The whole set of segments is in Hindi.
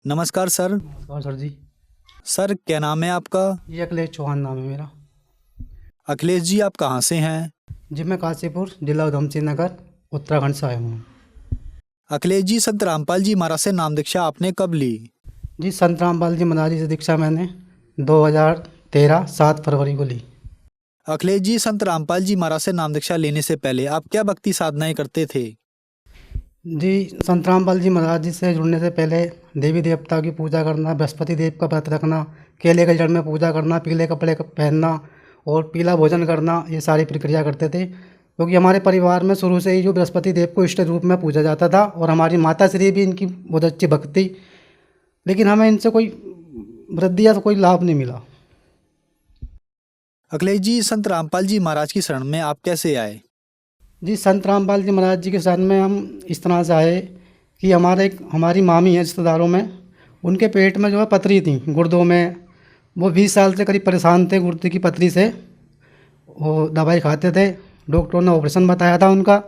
नमस्कार सर। नमस्कार सर जी। सर क्या नाम है आपका? ये अखिलेश चौहान नाम है मेरा। अखिलेश जी, आप कहाँ से हैं? जी मैं काशीपुर जिला उधम सिंह नगर उत्तराखंड से आया हूँ। अखिलेश जी, संत रामपाल जी महाराज से नाम दीक्षा आपने कब ली? जी संत रामपाल जी महाराज जी से दीक्षा मैंने 2013 7 फरवरी को ली। अखिलेश जी, संत रामपाल जी महाराज से नाम दीक्षा लेने से पहले आप क्या भक्ति साधनाएं करते थे? जी संत रामपाल जी महाराज जी से जुड़ने से पहले देवी देवता की पूजा करना, बृहस्पति देव का व्रत रखना, केले के जड़ में पूजा करना, पीले कपड़े पहनना और पीला भोजन करना, ये सारी प्रक्रिया करते थे। क्योंकि हमारे परिवार में शुरू से ही जो बृहस्पति देव को इष्ट रूप में पूजा जाता था और हमारी माता श्री भी इनकी बहुत अच्छी भक्ति, लेकिन हमें इनसे कोई वृद्धि या कोई लाभ नहीं मिला। अखिलेश जी, संत रामपाल जी महाराज की शरण में आप कैसे आए? जी संत रामपाल जी महाराज जी के शरण में हम इस तरह से आए कि हमारी मामी है रिश्तेदारों में, उनके पेट में जो है पथरी थी गुर्दों में। वो 20 साल से करीब परेशान थे गुर्दे की पथरी से। वो दवाई खाते थे, डॉक्टरों ने ऑपरेशन बताया था उनका,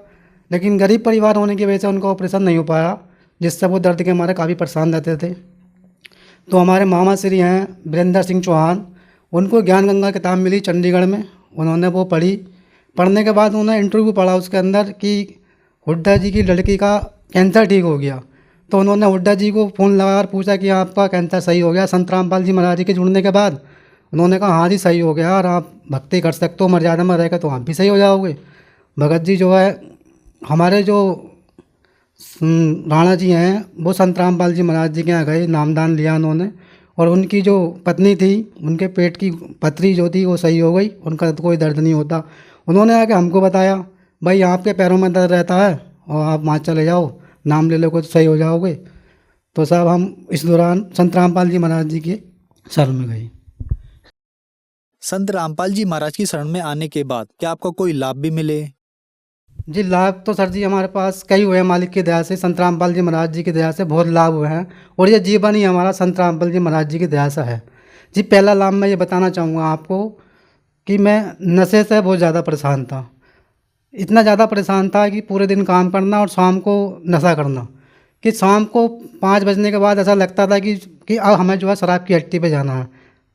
लेकिन गरीब परिवार होने की वजह से उनका ऑपरेशन नहीं हो पाया, जिससे वो दर्द के मारे काफ़ी परेशान रहते थे। तो हमारे मामा श्री हैं वीरेंद्र सिंह चौहान, उनको ज्ञान गंगा किताब मिली चंडीगढ़ में, उन्होंने वो पढ़ी। पढ़ने के बाद उन्होंने इंटरव्यू पढ़ा उसके अंदर कि हुड्डा जी की लड़की का कैंसर ठीक हो गया। तो उन्होंने हुड्डा जी को फ़ोन लगा कर पूछा कि आपका कैंसर सही हो गया? संत रामपाल जी महाराज जी के जुड़ने के बाद उन्होंने कहा हाँ जी सही हो गया, और आप भक्ति कर सकते हो, मर्यादा में रहेगा तो आप भी सही हो जाओगे। भगत जी जो है हमारे जो राणा जी हैं, वो संत रामपाल जी महाराज जी के यहाँ गए, नामदान लिया उन्होंने, और उनकी जो पत्नी थी उनके पेट की पथरी जो थी वो सही हो गई, उनका कोई दर्द नहीं होता। उन्होंने आके हमको बताया भाई आपके पैरों में दर्द रहता है और आप वहाँ चले जाओ, नाम ले लो तो सही हो जाओगे। तो साहब हम इस दौरान संत रामपाल जी महाराज जी के शरण में गए। संत रामपाल जी महाराज की शरण में आने के बाद क्या आपको कोई लाभ भी मिले? जी लाभ तो सर जी हमारे पास कई हुए हैं, मालिक की दया से, संत रामपाल जी महाराज जी की दया से बहुत लाभ हुए हैं, और ये जीवन ही हमारा संत रामपाल जी महाराज जी की दया से है। जी पहला लाभ मैं ये बताना चाहूँगा आपको कि मैं नशे से बहुत ज़्यादा परेशान था। इतना ज़्यादा परेशान था कि पूरे दिन काम करना और शाम को नशा करना, कि शाम को 5 बजने के बाद ऐसा लगता था कि अब हमें जो है शराब की हट्टी पे जाना है।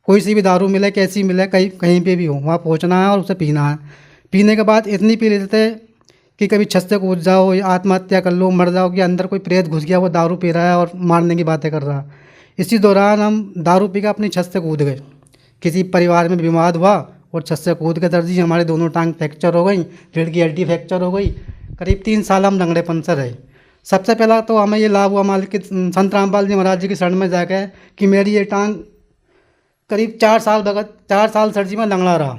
कोई सी भी दारू मिले, कैसी मिले, कहीं कहीं पे भी हो, वहाँ पहुँचना है और उसे पीना है। पीने के बाद इतनी पी लेते थे कि कभी छत से कूद जाओ या आत्महत्या कर लो, मर जाओ, कि अंदर कोई प्रेत घुस गया, वो दारू पी रहा है और मारने की बातें कर रहा है। इसी दौरान हम दारू पी के अपनी छत से कूद गए। किसी परिवार में बीमार हुआ और छत से कूद के दर्जी हमारे दोनों टांग फ्रैक्चर हो गई, रीढ़ की हड्डी फ्रैक्चर हो गई। करीब 3 साल हम लंगड़ेपन से रहे। सबसे पहला तो हमें ये लाभ हुआ मालिक के संत रामपाल जी महाराज जी की शरण में जाकर कि मेरी ये टांग करीब 4 साल सर जी मैं लंगड़ा रहा।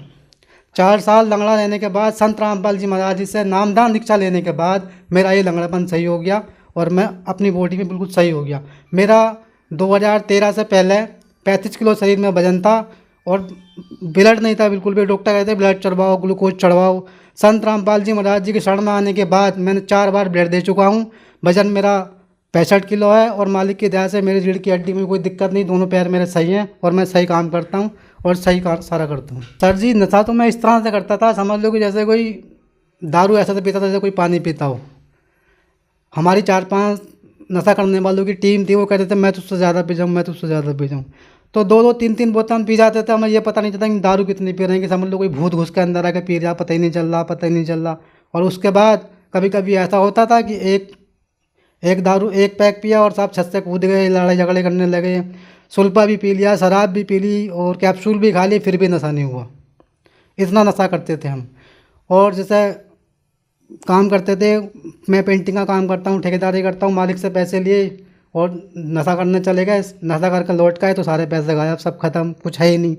4 साल लंगड़ा रहने के बाद संत रामपाल जी महाराज जी से नामदान दीक्षा लेने के बाद मेरा ये लंगड़ापन सही हो गया और मैं अपनी बॉडी में बिल्कुल सही हो गया। मेरा 2013 से पहले 35 किलो शरीर में वजन था और ब्लड नहीं था बिल्कुल भी। डॉक्टर कहते ब्लड चढ़वाओ, ग्लूकोज चढ़वाओ। संत रामपाल जी महाराज जी की शरण में आने के बाद मैंने 4 बार ब्लड दे चुका हूँ। वजन मेरा 65 किलो है और मालिक की दया से मेरी रीढ़ की हड्डी में कोई दिक्कत नहीं, दोनों पैर मेरे सही हैं और मैं सही काम करता हूँ और सही काम सारा करता हूँ। सर जी नशा तो मैं इस तरह से करता था, समझ लो कि जैसे कोई दारू ऐसा तो पीता था जैसे कोई पानी पीता हो। हमारी 4-5 नशा करने वालों की टीम थी, वो कहते थे मैं तुझसे ज़्यादा पी जाऊँ, मैं तुझसे ज़्यादा पी जाऊँ। तो 2-2 3-3 बोतल पी जाते थे, हमें ये पता नहीं चलता कि दारू कितनी पी रहे हैं, कि समझ लो कोई भूत घुस के अंदर आके पी रहा, पता ही नहीं चल रहा, पता ही नहीं चल रहा। और उसके बाद कभी कभी ऐसा होता था कि एक पैक पिया और साहब छत से कूद गए, लड़ाई झगड़े करने लगे। सुल्फा भी पी लिया, शराब भी पी ली और कैप्सूल भी खा ली, फिर भी नशा नहीं हुआ। इतना नशा करते थे हम। और जैसे काम करते थे, मैं पेंटिंग का काम करता हूँ, ठेकेदारी करता हूँ, मालिक से पैसे लिए और नशा करने चले गए। नशा करके लौट गए तो सारे पैसे गायब, सब खत्म, कुछ है ही नहीं।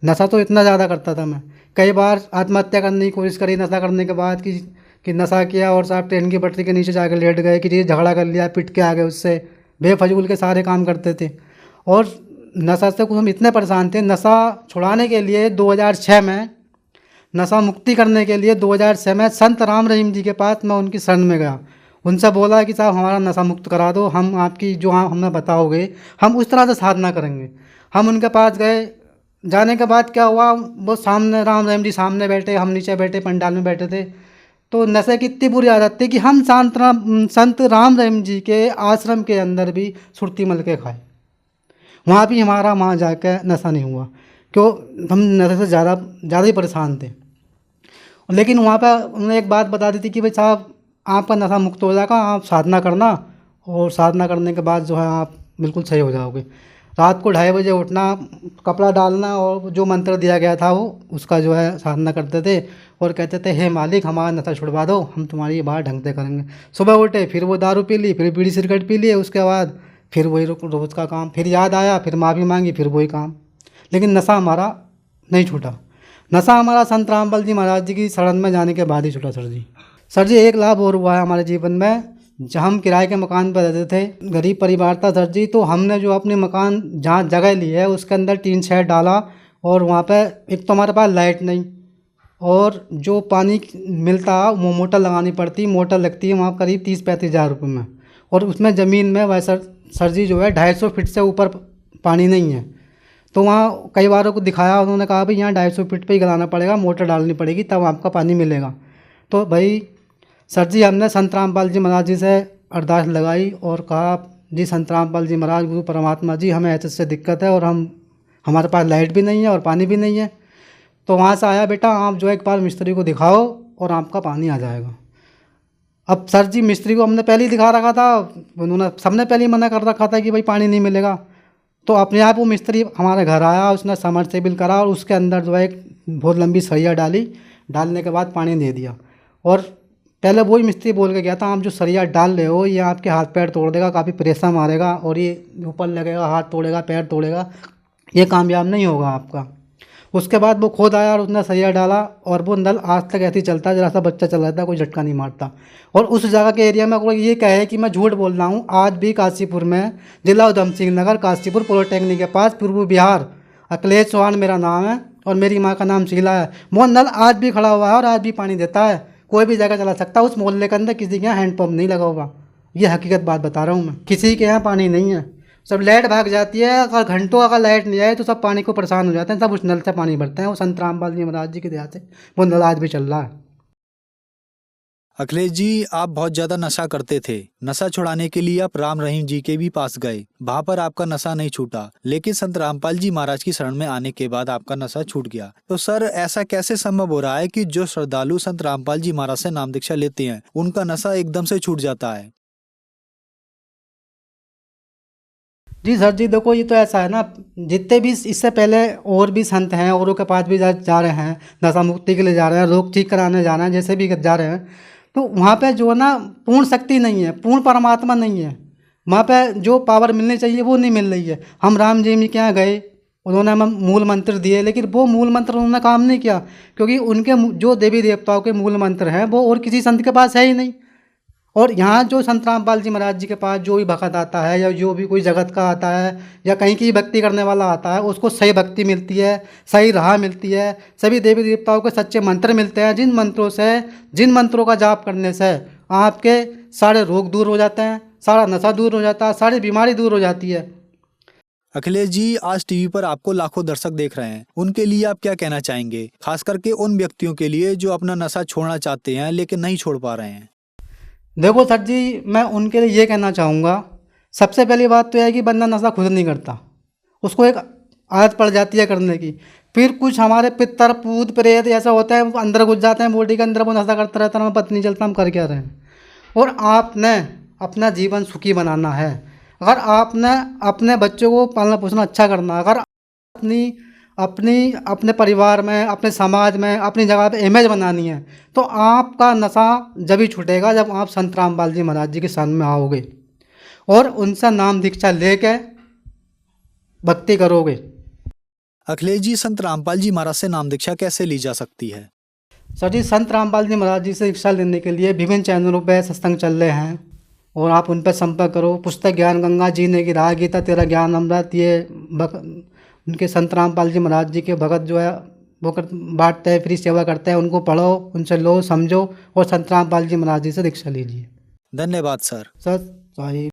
नशा तो इतना ज़्यादा करता था मैं, कई बार आत्महत्या करने की कोशिश करी नशा करने के बाद, कि नशा किया और साहब ट्रेन की पटरी के नीचे जाकर लेट गए, कि ये झगड़ा कर लिया, पिट के आ गए उससे। बेफजूल के सारे काम करते थे। और नशा से कुछ हम इतने परेशान थे, नशा छुड़ाने के लिए 2006 में, नशा मुक्ति करने के लिए 2006 में संत राम रहीम जी के पास मैं उनकी शरण में गया। उनसे बोला कि साहब हमारा नशा मुक्त करा दो, हम आपकी जो हमें बताओगे हम उस तरह से साधना करेंगे। हम उनके पास गए। जाने के बाद क्या हुआ, वो सामने राम रहीम जी सामने बैठे, हम नीचे बैठे, पंडाल में बैठे थे। तो नशे की इतनी बुरी आदत थी कि हम संत राम रहीम जी के आश्रम के अंदर भी सुरती मल के खाए। वहाँ भी हमारा वहाँ जाकर नशा नहीं हुआ, क्यों, हम नशे से ज़्यादा ही परेशान थे। लेकिन वहाँ पर उन्होंने एक बात बता दी थी कि भाई साहब, आपका नशा मुक्त हो जाएगा, आप साधना करना, और साधना करने के बाद जो है आप बिल्कुल सही हो जाओगे। रात को 2:30 बजे उठना, कपड़ा डालना, और जो मंत्र दिया गया था वो उसका जो है साधना करते थे, और कहते थे, हे मालिक, हमारा नशा छुड़वा दो, हम तुम्हारी ये बात ढंग से करेंगे। सुबह उठे, फिर वो दारू पी ली, फिर बीड़ी सिगरेट पी लिए, उसके बाद फिर वही रोज़ का काम, फिर याद आया, फिर माफ़ी मांगी, फिर वही काम। लेकिन नशा हमारा नहीं छूटा। नशा हमारा संत रामपाल जी महाराज जी की शरण में जाने के बाद ही छूटा सर जी। सर जी, एक लाभ और हुआ है हमारे जीवन में। जब हम किराए के मकान पर रहते थे, गरीब परिवार था सर जी, तो हमने जो अपने मकान जहाँ जगह ली है उसके अंदर टीन शेड डाला, और वहाँ पे एक तो हमारे पास लाइट नहीं, और जो पानी मिलता वो मोटर लगानी पड़ती, मोटर लगती है वहाँ करीब 30-35 हज़ार रुपये में, और उसमें ज़मीन में वैसा सर जी जो है 250 फीट से ऊपर पानी नहीं है। तो वहाँ कई बारों को दिखाया, उन्होंने कहा भाई यहाँ 250 फीट पे ही गलाना पड़ेगा, मोटर डालनी पड़ेगी, तब आपका पानी मिलेगा। तो भाई सर जी, हमने संत रामपाल जी महाराज जी से अरदास लगाई और कहा, जी संत रामपाल जी महाराज, गुरु परमात्मा जी, हमें ऐसे दिक्कत है, और हमारे पास लाइट भी नहीं है और पानी भी नहीं है। तो वहाँ से आया, बेटा आप जो है एक बार मिस्त्री को दिखाओ और आपका पानी आ जाएगा। अब सर जी, मिस्त्री को हमने पहले ही दिखा रखा था, उन्होंने सबने पहले ही मना कर रखा था कि भाई पानी नहीं मिलेगा। तो अपने आप वो मिस्त्री हमारे घर आया, उसने समरसेबिल करा, और उसके अंदर जो है एक बहुत लंबी सरिया डाली, डालने के बाद पानी दे दिया। और पहले वही मिस्त्री बोल के गया था, आप जो सरिया डाल रहे हो ये आपके हाथ पैर तोड़ देगा, काफ़ी प्रेशर मारेगा, और ये ऊपर लगेगा, हाथ तोड़ेगा, पैर तोड़ेगा, ये कामयाब नहीं होगा आपका। उसके बाद वो खुद आया और उसने सरिया डाला, और वो नल आज तक ऐसे ही चलता है, जरा सा बच्चा चल रहा था, कोई झटका नहीं मारता। और उस जगह के एरिया में कोई ये कहे कि मैं झूठ बोल रहा हूँ, आज भी काशीपुर में, जिला उधम सिंह नगर, काशीपुर पॉलिटेक्निक के पास, पूर्व बिहार, अखिलेश चौहान मेरा नाम है, और मेरी माँ का नाम शीला है। वो नल आज भी खड़ा हुआ है और आज भी पानी देता है, कोई भी जगह चला सकता है। उस मोहल्ले के अंदर किसी के यहाँ हैंडपम्प नहीं लगा हुआ, ये हकीकत बात बता रहा हूँ मैं। किसी के यहाँ पानी नहीं है, सब लाइट भाग जाती है, अगर घंटों अगर लाइट नहीं आए तो सब पानी को परेशान हो जाते हैं, सब उस नल से पानी भरते हैं। वो संत रामपाल जी महाराज जी की दया से वो नल आज भी चल रहा है। अखिलेश जी, आप बहुत ज्यादा नशा करते थे। नशा छुड़ाने के लिए आप राम रहीम जी के भी पास गए, वहां पर आपका नशा नहीं छूटा, लेकिन संत रामपाल जी महाराज की शरण में आने के बाद आपका नशा छूट गया। तो सर, ऐसा कैसे संभव हो रहा है कि जो श्रद्धालु संत रामपाल जी महाराज से नाम दीक्षा लेते हैं उनका नशा एकदम से छूट जाता है? जी सर जी, देखो ये तो ऐसा है ना, जितने भी इससे पहले और भी संत हैं, औरों के पास भी जा रहे हैं, नशा मुक्ति के लिए जा रहे हैं, रोग ठीक कराने जा रहे हैं, जैसे भी जा रहे हैं, तो वहाँ पे जो है ना पूर्ण शक्ति नहीं है, पूर्ण परमात्मा नहीं है। वहाँ पे जो पावर मिलनी चाहिए वो नहीं मिल रही है। हम राम जी के यहाँ गए, उन्होंने हमें मूल मंत्र दिए, लेकिन वो मूल मंत्र उन्होंने काम नहीं किया, क्योंकि उनके जो देवी देवताओं के मूल मंत्र हैं वो और किसी संत के पास है ही नहीं। और यहाँ जो संत रामपाल जी महाराज जी के पास जो भी भक्त आता है, या जो भी कोई जगत का आता है, या कहीं की भक्ति करने वाला आता है, उसको सही भक्ति मिलती है, सही राह मिलती है, सभी देवी देवताओं के सच्चे मंत्र मिलते हैं, जिन मंत्रों का जाप करने से आपके सारे रोग दूर हो जाते हैं, सारा नशा दूर हो जाता है, सारी बीमारी दूर हो जाती है। अखिलेश जी, आज टीवी पर आपको लाखों दर्शक देख रहे हैं, उनके लिए आप क्या कहना चाहेंगे, खास करके उन व्यक्तियों के लिए जो अपना नशा छोड़ना चाहते हैं लेकिन नहीं छोड़ पा रहे हैं? देखो सर जी, मैं उनके लिए ये कहना चाहूँगा, सबसे पहली बात तो है कि बंदा नशा खुद नहीं करता, उसको एक आदत पड़ जाती है करने की। फिर कुछ हमारे पितर पूत प्रेत ऐसा होता है, वो अंदर घुस जाते हैं बॉडी के अंदर, वो नशा करता रहता है, हमें पता नहीं चलता हम कर क्या रहे हैं। और आपने अपना जीवन सुखी बनाना है, अगर आपने अपने बच्चों को पालना पोसना अच्छा करना है, अगर अपनी अपनी अपने परिवार में, अपने समाज में, अपनी जगह पे इमेज बनानी है, तो आपका नशा जब ही छूटेगा जब आप संत रामपाल जी महाराज जी के शरण में आओगे और उनसे नाम दीक्षा लेके भक्ति करोगे। अखिलेश जी, संत रामपाल जी महाराज से नाम दीक्षा कैसे ली जा सकती है? सर जी, संत रामपाल जी महाराज जी से दीक्षा लेने के लिए विभिन्न चैनलों पर सत्संग चल रहे हैं, और आप उन पर संपर्क करो। पुस्तक ज्ञान गंगा, जीने की राह, गीता तेरा ज्ञान अमृत, ये उनके संत रामपाल जी महाराज जी के भगत जो है वो बांटते हैं, फ्री सेवा करते हैं, उनको पढ़ो, उनसे लो, समझो, और संत रामपाल जी महाराज जी से दीक्षा लीजिए। धन्यवाद सर। सर, सही।